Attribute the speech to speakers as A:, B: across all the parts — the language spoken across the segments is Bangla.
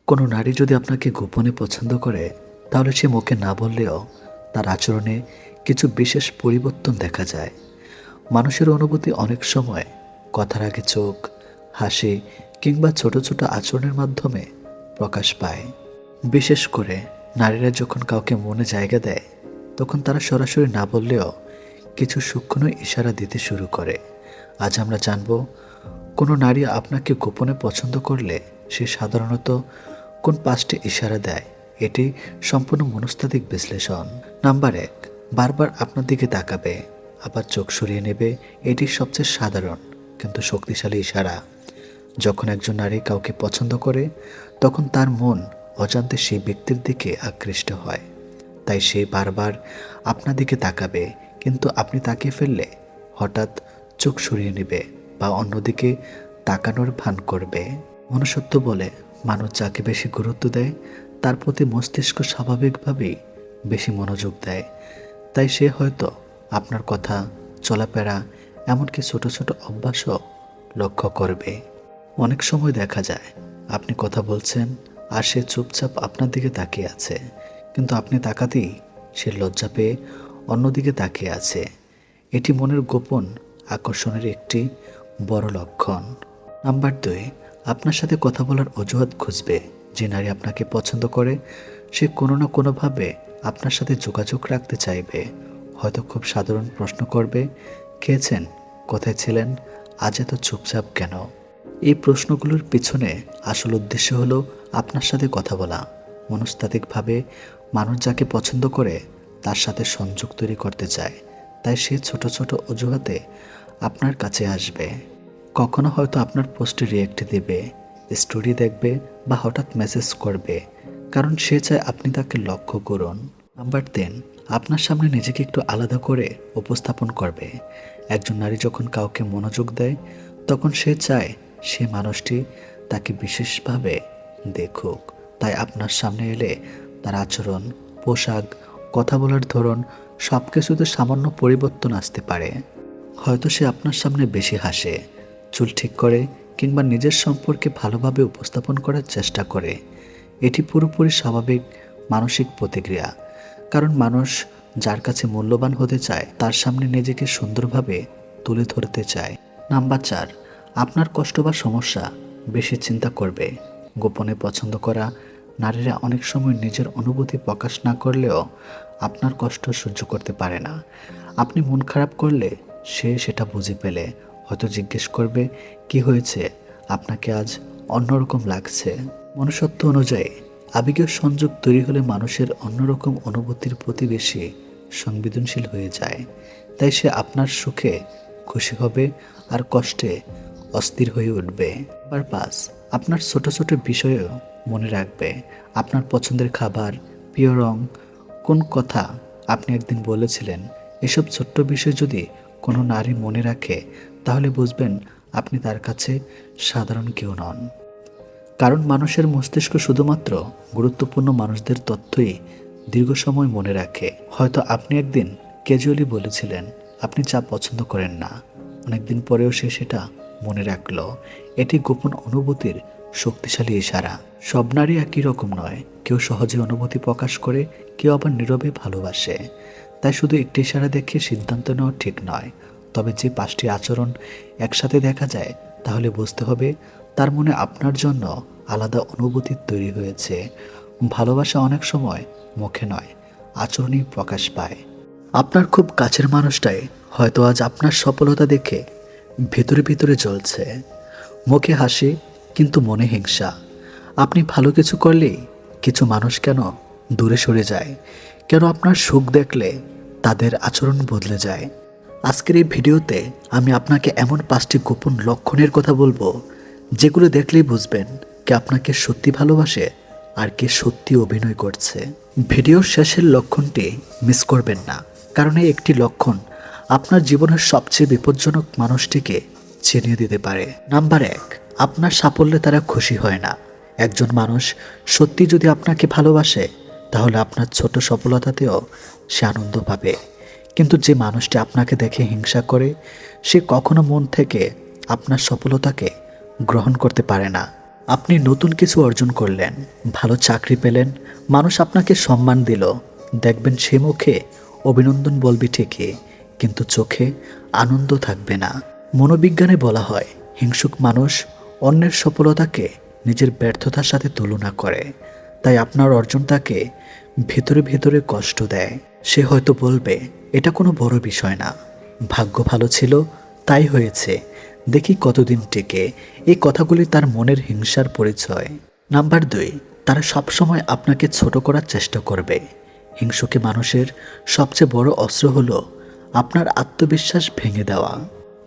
A: কোনো নারী যদি আপনাকে গোপনে পছন্দ করে, তাহলে সে মুখে না বললেও তার আচরণে কিছু বিশেষ পরিবর্তন দেখা যায়। মানুষের অনুভূতি অনেক সময় কথার আগে চোখ, হাসি কিংবা ছোট ছোট আচরণের মাধ্যমে প্রকাশ পায়। বিশেষ করে নারীরা যখন কাউকে মনে জায়গা দেয়, তখন তারা সরাসরি না বললেও কিছু সূক্ষ্ম ইশারা দিতে শুরু করে। আজ আমরা জানব, কোনো নারী আপনাকে গোপনে পছন্দ করলে সে সাধারণত কোন 5টি ইশারা দেয়। এটি সম্পূর্ণ মনস্তাত্ত্বিক বিশ্লেষণ। নাম্বার 1, বারবার আপনার দিকে তাকাবে, আবার চোখ সরিয়ে নেবে। এটি সবচেয়ে সাধারণ কিন্তু শক্তিশালী ইশারা। যখন একজন নারী কাউকে পছন্দ করে, তখন তার মন অজান্তে সেই ব্যক্তির দিকে আকৃষ্ট হয়। তাই সে বারবার আপনার দিকে তাকাবে, কিন্তু আপনি তাকিয়ে ফেললে হঠাৎ চোখ সরিয়ে নেবে বা অন্যদিকে তাকানোর ভান করবে। মনুষ্যত্ব বলে, মানুষ যাকে বেশি গুরুত্ব দেয় তার প্রতি মস্তিষ্ক স্বাভাবিকভাবেই বেশি মনোযোগ দেয়। তাই সে হয়তো আপনার কথা, চলাফেরা, এমনকি ছোট ছোট অভ্যাসও লক্ষ্য করবে। অনেক সময় দেখা যায় আপনি কথা বলছেন আর সে চুপচাপ আপনার দিকে তাকিয়ে আছে, কিন্তু আপনি তাকাতেই সে লজ্জা পেয়ে অন্যদিকে তাকিয়ে আছে। এটি মনের গোপন আকর্ষণের একটি বড় লক্ষণ। নাম্বার 2, আপনার সাথে কথা বলার অজুহাত খুঁজবে। যে নারী আপনাকে পছন্দ করে, সে কোনো না কোনোভাবে আপনার সাথে যোগাযোগ রাখতে চাইবে। হয়তো খুব সাধারণ প্রশ্ন করবে, খেয়েছেন, কোথায় ছিলেন, আজ এত চুপচাপ কেন? এই প্রশ্নগুলোর পিছনে আসল উদ্দেশ্য হলো আপনার সাথে কথা বলা। মনস্তাত্ত্বিকভাবে মানুষ যাকে পছন্দ করে তার সাথে সংযোগ তৈরি করতে চায়। তাই সে ছোট ছোট অজুহাতে আপনার কাছে আসবে। কখনো হয়তো আপনার পোস্টে রিয়েক্ট দেবে, স্টোরি দেখবে বা হঠাৎ মেসেজ করবে, কারণ সে চায় আপনি তাকে লক্ষ্য করুন। নাম্বার 3, আপনার সামনে নিজেকে একটু আলাদা করে উপস্থাপন করবে। একজন নারী যখন কাউকে মনোযোগ দেয়, তখন সে চায় সে মানুষটি তাকে বিশেষভাবে দেখুক। তাই আপনার সামনে এলে তার আচরণ, পোশাক, কথা বলার ধরন সব কিছুতে সামান্য পরিবর্তন আসতে পারে। হয়তো সে আপনার সামনে বেশি হাসে, চুল ঠিক করে কিংবা নিজের সম্পর্কে ভালোভাবে উপস্থাপন করার চেষ্টা করে। এটি পুরোপুরি স্বাভাবিক মানসিক প্রতিক্রিয়া, কারণ মানুষ যার কাছে মূল্যবান হতে চায় তার সামনে নিজেকে সুন্দরভাবে তুলে ধরতে চায়। নাম্বার 4, আপনার কষ্ট বা সমস্যা বেশি চিন্তা করবে। গোপনে পছন্দ করা নারীরা অনেক সময় নিজের অনুভূতি প্রকাশ না করলেও আপনার কষ্ট সহ্য করতে পারে না। আপনি মন খারাপ করলে সে সেটা বুঝে পেলে হয়তো জিজ্ঞেস করবে, কি হয়েছে, আপনাকে আজ অন্যরকম লাগছে। মনুষ্যত্ব অনুযায়ী আবেগীয় সংযোগ তৈরি হলে মানুষের অন্যরকম অনুভূতির প্রতি বেশি সংবেদনশীল হয়ে যায়। তাই সে আপনার সুখে খুশি হবে আর কষ্টে অস্থির হয়ে উঠবে। নাম্বার 5, আপনার ছোট ছোট বিষয়েও মনে রাখবে। আপনার পছন্দের খাবার, প্রিয় রং, কোন কথা আপনি একদিন বলেছিলেন, এসব ছোট্ট বিষয় যদি কোনো নারী মনে রাখে, তাহলে বুঝবেন আপনি তার কাছে সাধারণ কেউ নন। কারণ মানুষের মস্তিষ্ক শুধুমাত্র গুরুত্বপূর্ণ মানুষদের তথ্যই দীর্ঘ সময় মনে রাখে। হয়তো আপনি একদিন ক্যাজুয়ালি বলেছিলেন আপনি চা পছন্দ করেন না, অনেকদিন পরেও সে সেটা মনে রাখলো। এটি গোপন অনুভূতির শক্তিশালী ইশারা। সব নারী একই রকম নয়, কেউ সহজে অনুভূতি প্রকাশ করে, কেউ আবার নীরবে ভালোবাসে। তাই শুধু একটি ইশারা দেখে সিদ্ধান্ত নেওয়া ঠিক নয়। তবে যে 5টি আচরণ একসাথে দেখা যায়, তাহলে বুঝতে হবে তার মনে আপনার জন্য আলাদা অনুভূতি তৈরি হয়েছে। ভালোবাসা অনেক সময় মুখে নয়, আচরণেই প্রকাশ পায়। আপনার খুব কাছের মানুষটাই হয়তো আজ আপনার সফলতা দেখে ভেতরে ভেতরে জ্বলছে। মুখে হাসি কিন্তু মনে হিংসা। আপনি ভালো কিছু করলেই কিছু মানুষ কেন দূরে সরে যায়, কেন আপনার সুখ দেখলে তাদের আচরণ বদলে যায়। আজকের এই ভিডিওতে আমি আপনাকে এমন 5টি গোপন লক্ষণের কথা বলবো, যেগুলো দেখলেই বুঝবেন কে আপনাকে সত্যি ভালোবাসে আর কে সত্যি অভিনয় করছে। ভিডিওর শেষের লক্ষণটি মিস করবেন না, কারণ এই একটি লক্ষণ আপনার জীবনের সবচেয়ে বিপজ্জনক মানুষটিকে চিনিয়ে দিতে পারে। নাম্বার 1, আপনার সাফল্যে তারা খুশি হয় না। একজন মানুষ সত্যি যদি আপনাকে ভালোবাসে, তাহলে আপনার ছোট সফলতাতেও সে আনন্দ পাবে। কিন্তু যে মানুষটি আপনাকে দেখে হিংসা করে, সে কখনো মন থেকে আপনার সফলতাকে গ্রহণ করতে পারে না। আপনি নতুন কিছু অর্জন করলেন, ভালো চাকরি পেলেন, মানুষ আপনাকে সম্মান দিল, দেখবেন সে মুখে অভিনন্দন বলবে ঠিকই, কিন্তু চোখে আনন্দ থাকবে না। মনোবিজ্ঞানে বলা হয় হিংসুক মানুষ অন্যের সফলতাকে নিজের ব্যর্থতার সাথে তুলনা করে, তাই আপনার অর্জন তাকে ভেতরে ভেতরে কষ্ট দেয়। সে হয়তো বলবে এটা কোনো বড় বিষয় না, ভাগ্য ভালো ছিল তাই হয়েছে, দেখি কতদিন টেকে। এই কথাগুলি তার মনের হিংসার পরিচয়। নাম্বার 2, তারা সবসময় আপনাকে ছোট করার চেষ্টা করবে। হিংসুকে মানুষের সবচেয়ে বড় অস্ত্র হলো আপনার আত্মবিশ্বাস ভেঙে দেওয়া।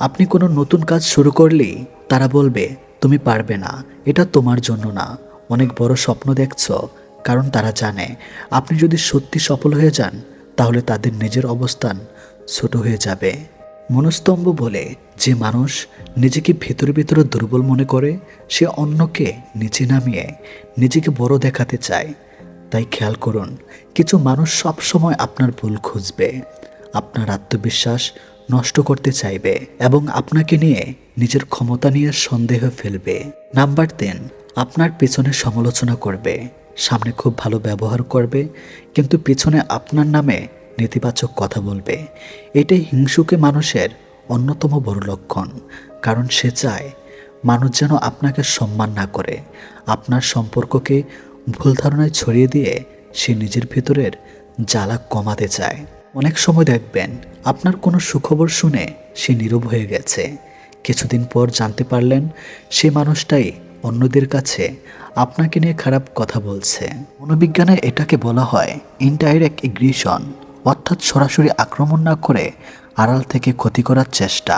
A: আপনি কোনো নতুন কাজ শুরু করলেই তারা বলবে তুমি পারবে না, এটা তোমার জন্য না, অনেক বড় স্বপ্ন দেখছো। কারণ তারা জানে আপনি যদি সত্যি সফল হয়ে যান তাহলে তাদের নিজের অবস্থান ছোট হয়ে যাবে। মনস্তম্ভ বলে যে মানুষ নিজেকে ভেতরে ভেতরে দুর্বল মনে করে সে অন্যকে নিচে নামিয়ে নিজেকে বড় দেখাতে চায়। তাই খেয়াল করুন, কিছু মানুষ সব সময় আপনার ভুল খুঁজবে, আপনার আত্মবিশ্বাস নষ্ট করতে চাইবে এবং আপনাকে নিয়ে নিজের ক্ষমতা নিয়ে সন্দেহ ফেলবে। নাম্বার 3, আপনার পেছনে সমালোচনা করবে, সামনে খুব ভালো ব্যবহার করবে, কিন্তু পেছনে আপনার নামে নেতিবাচক কথা বলবে। এটাই হিংসুকে মানুষের অন্যতম বড় লক্ষণ, কারণ সে চায় মানুষ যেন আপনাকে সম্মান না করে। আপনার সম্পর্ককে ভুল ধারণায় ছড়িয়ে দিয়ে সে নিজের ভেতরের জ্বালা কমাতে চায়। অনেক সময় দেখবেন আপনার কোনো সুখবর শুনে সে নীরব হয়ে গেছে, কিছুদিন পর জানতে পারলেন সে মানুষটাই অন্যদের কাছে আপনাকে নিয়ে খারাপ কথা বলছে। মনোবিজ্ঞানে এটাকে বলা হয় ইনডাইরেক্ট এগ্রিশন, অর্থাৎ সরাসরি আক্রমণ না করে আড়াল থেকে ক্ষতি করার চেষ্টা।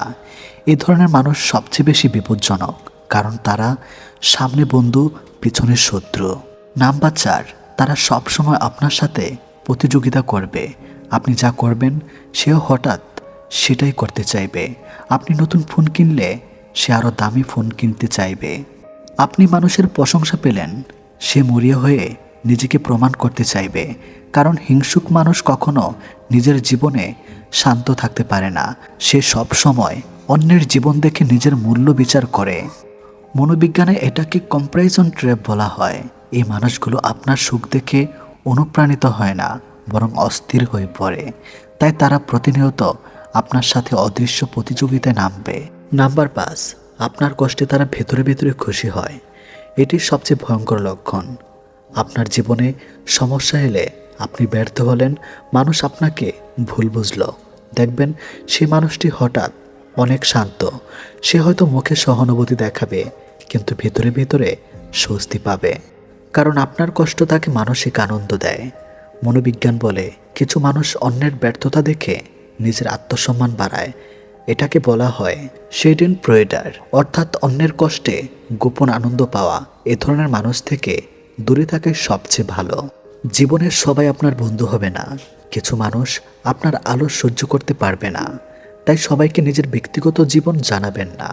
A: এই ধরনের মানুষ সবচেয়ে বেশি বিপজ্জনক, কারণ তারা সামনে বন্ধু, পিছনে শত্রু। নাম্বার 4, তারা সবসময় আপনার সাথে প্রতিযোগিতা করবে। আপনি যা করবেন সেও হঠাৎ সেটাই করতে চাইবে। আপনি নতুন ফোন কিনলে সে আরও দামি ফোন কিনতে চাইবে। আপনি মানুষের প্রশংসা পেলেন, সে মরিয়া হয়ে নিজেকে প্রমাণ করতে চাইবে। কারণ হিংসুক মানুষ কখনো নিজের জীবনে শান্ত থাকতে পারে না, সে সব সময় অন্যের জীবন দেখে নিজের মূল্য বিচার করে। মনোবিজ্ঞানে এটাকে কম্প্যারিজন ট্র্যাপ বলা হয়। এই মানুষগুলো আপনার সুখ দেখে অনুপ্রাণিত হয় না, বরং অস্থির হয়ে পড়ে। তাই তারা প্রতিনিয়ত আপনার সাথে অদৃশ্য প্রতিযোগিতায় নামবে। নাম্বার 5, আপনার কষ্টে তারা ভেতরে ভেতরে খুশি হয়। এটি সবচেয়ে ভয়ঙ্কর লক্ষণ। আপনার জীবনে সমস্যা এলে আপনি ব্যর্থ হলেন, মানুষ আপনাকে ভুল বুঝল, দেখবেন সেই মানুষটি হঠাৎ অনেক শান্ত। সে হয়তো মুখে সহানুভূতি দেখাবে, কিন্তু ভেতরে ভেতরে স্বস্তি পাবে, কারণ আপনার কষ্ট তাকে মানসিক আনন্দ দেয়। মনোবিজ্ঞান বলে কিছু মানুষ অন্যের ব্যর্থতা দেখে নিজের আত্মসম্মান বাড়ায়। এটাকে বলা হয় শেডেন প্রয়েডার, অর্থাৎ অন্যের কষ্টে গোপন আনন্দ পাওয়া। এ ধরনের মানুষ থেকে দূরে থাকাই সবচেয়ে ভালো। জীবনের সবাই আপনার বন্ধু হবে না, কিছু মানুষ আপনার আলো সহ্য করতে পারবে না। তাই সবাইকে নিজের ব্যক্তিগত জীবন জানাবেন না।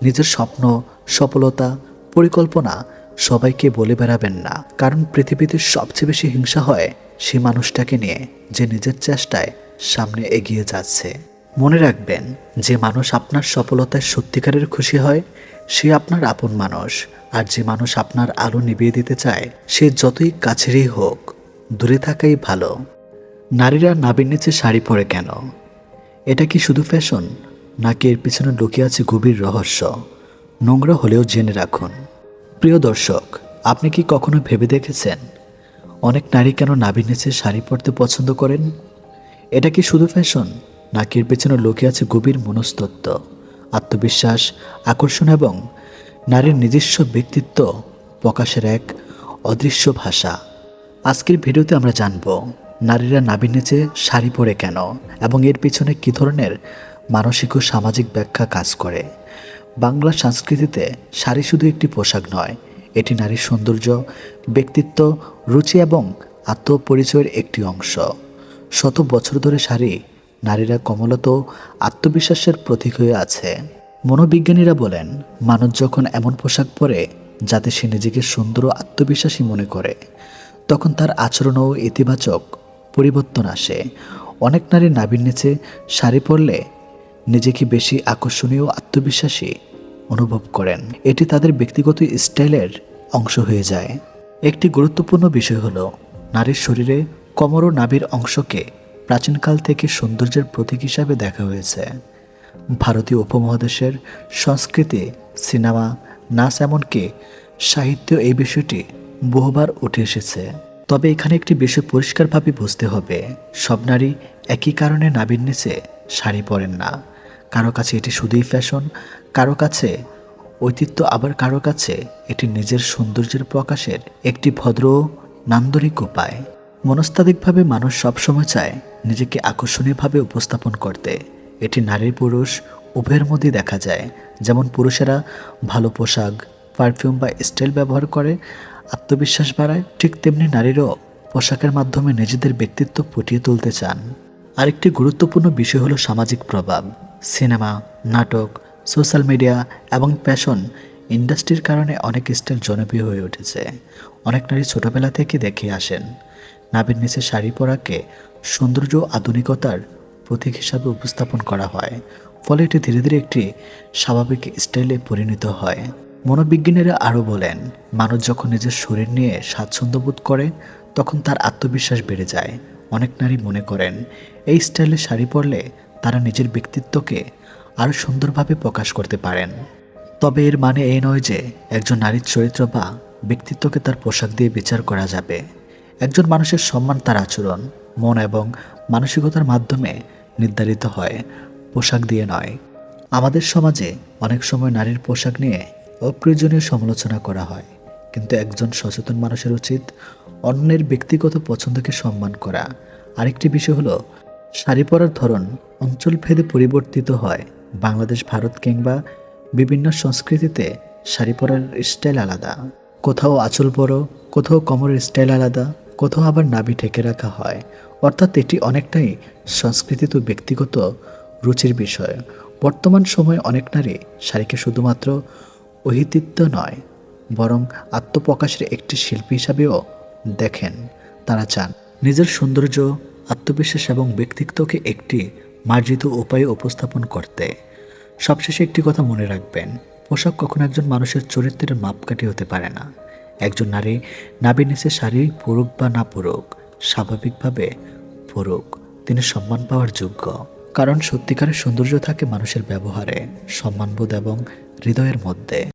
A: নিজের স্বপ্ন, সফলতা, পরিকল্পনা সবাইকে বলে বেড়াবেন না, কারণ পৃথিবীতে সবচেয়ে বেশি হিংসা হয় সেই মানুষটাকে নিয়ে যে নিজের চেষ্টায় সামনে এগিয়ে যাচ্ছে। মনে রাখবেন, যে মানুষ আপনার সফলতায় সত্যিকারের খুশি হয় সে আপনার আপন মানুষ, আর যে মানুষ আপনার আলো নিভিয়ে দিতে চায় সে যতই কাছেরই হোক দূরে থাকাই ভালো। নারীরা নাভির নিচে শাড়ি পরে কেন? এটা কি শুধু ফ্যাশন, নাকি এর পিছনে লুকিয়ে আছে গভীর রহস্য? নোংরা হলেও জেনে রাখুন। প্রিয় দর্শক, আপনি কি কখনো ভেবে দেখেছেন অনেক নারী কেন নাভির নিচে শাড়ি পরতে পছন্দ করেন? এটা কি শুধু ফ্যাশন, নাকি এর পেছনে লুকিয়ে আছে গভীর মনস্তত্ত্ব, আত্মবিশ্বাস, আকর্ষণ এবং নারীর নিজস্ব ব্যক্তিত্ব প্রকাশের এক অদৃশ্য ভাষা? আজকের ভিডিওতে আমরা জানব নারীরা নাভির নিচে শাড়ি পরে কেন এবং এর পিছনে কী ধরনের মানসিক ও সামাজিক ব্যাখ্যা কাজ করে। বাংলা সংস্কৃতিতে শাড়ি শুধু একটি পোশাক নয়, এটি নারীর সৌন্দর্য, ব্যক্তিত্ব, রুচি এবং আত্মপরিচয়ের একটি অংশ। শত বছর ধরে শাড়ি নারীরা কমলত আত্মবিশ্বাসের প্রতীক হয়ে আছে। মনোবিজ্ঞানীরা বলেন, মানুষ যখন এমন পোশাক পরে যাতে সে নিজেকে সুন্দর ও আত্মবিশ্বাসী মনে করে, তখন তার আচরণেও ইতিবাচক পরিবর্তন আসে। অনেক নারী নাভির নিচে শাড়ি পরলে নিজেকে বেশি আকর্ষণীয় ও আত্মবিশ্বাসী অনুভব করেন। এটি তাদের ব্যক্তিগত স্টাইলের অংশ হয়ে যায়। একটি গুরুত্বপূর্ণ বিষয় হলো নারীর শরীরে কোমর ও নাভির অংশকে প্রাচীনকাল থেকে সৌন্দর্যের প্রতীক হিসাবে দেখা হয়েছে। ভারতীয় উপমহাদেশের সংস্কৃতি, সিনেমা, নাচ এমনকি সাহিত্য এই বিষয়টি বহুবার উঠে এসেছে। তবে এখানে একটি বিষয় পরিষ্কারভাবে বুঝতে হবে, সব নারী একই কারণে নাভির নিচে শাড়ি পরেন না। কারো কাছে এটি শুধুই ফ্যাশন, কারো কাছে ঐতিহ্য, আবার কারো কাছে এটি নিজের সৌন্দর্যের প্রকাশের একটি ভদ্র ও নান্দনিক উপায়। মনস্তাত্ত্বিকভাবে মানুষ সবসময় চায় নিজেকে আকর্ষণীয়ভাবে উপস্থাপন করতে। এটি নারী পুরুষ উভয়ের মধ্যেই দেখা যায়। যেমন পুরুষেরা ভালো পোশাক, পারফিউম বা স্টাইল ব্যবহার করে আত্মবিশ্বাস বাড়ায়, ঠিক তেমনি নারীরাও পোশাকের মাধ্যমে নিজেদের ব্যক্তিত্ব ফুটিয়ে তুলতে চান। আরেকটি গুরুত্বপূর্ণ বিষয় হলো সামাজিক প্রভাব। সিনেমা, নাটক, সোশ্যাল মিডিয়া এবং ফ্যাশন ইন্ডাস্ট্রির কারণে অনেক স্টাইল জনপ্রিয় হয়ে উঠেছে। অনেক নারী ছোটবেলা থেকে দেখে আসেন নাভির নিচে শাড়ি পরাকে সৌন্দর্য ও আধুনিকতার প্রতীক হিসাবে উপস্থাপন করা হয়। ফলে এটি ধীরে ধীরে একটি স্বাভাবিক স্টাইলে পরিণত হয়। মনোবিজ্ঞানীরা আরও বলেন, মানুষ যখন নিজের শরীর নিয়ে স্বাচ্ছন্দ্য বোধ করে তখন তার আত্মবিশ্বাস বেড়ে যায়। অনেক নারী মনে করেন এই স্টাইলে শাড়ি পরলে তারা নিজের ব্যক্তিত্বকে আরও সুন্দরভাবে প্রকাশ করতে পারেন। তবে এর মানে এই নয় যে একজন নারীর চরিত্র বা ব্যক্তিত্বকে তার পোশাক দিয়ে বিচার করা যাবে। একজন মানুষের সম্মান তার আচরণ, মন এবং মানসিকতার মাধ্যমে নির্ধারিত হয়, পোশাক দিয়ে নয়। আমাদের সমাজে অনেক সময় নারীর পোশাক নিয়ে অপ্রয়োজনীয় সমালোচনা করা হয়, কিন্তু একজন সচেতন মানুষের উচিত অন্যের ব্যক্তিগত পছন্দকে সম্মান করা। আরেকটি বিষয় হলো শাড়ি পরার ধরন অঞ্চলভেদে পরিবর্তিত হয়। বাংলাদেশ, ভারত কিংবা বিভিন্ন সংস্কৃতিতে শাড়ি পরার স্টাইল আলাদা। কোথাও আঁচল বড়, কোথাও কোমরের স্টাইল আলাদা, কোথাও আবার নাভি ঢেকে রাখা হয়। অর্থাৎ এটি অনেকটাই সংস্কৃতি তো ব্যক্তিগত রুচির বিষয়। বর্তমান সময়ে অনেক নারী শাড়িকে শুধুমাত্র ঐতিহ্য নয়, বরং আত্মপ্রকাশের একটি শিল্পী হিসাবেও দেখেন। তারা চান নিজের সৌন্দর্য, আত্মবিশ্বাস এবং ব্যক্তিত্বকে একটি মার্জিত উপায়ে উপস্থাপন করতে। সবশেষে একটি কথা মনে রাখবেন, পোশাক কখনো একজন মানুষের চরিত্রের মাপকাঠি হতে পারে না। একজন নারী নাভির নিচে শাড়ি পরুক বা না পরুক, স্বাভাবিকভাবে পরুক, তিনি সম্মান পাওয়ার যোগ্য। কারণ সত্যিকারের সৌন্দর্য থাকে মানুষের ব্যবহারে, সম্মানবোধ এবং হৃদয়ের মধ্যে।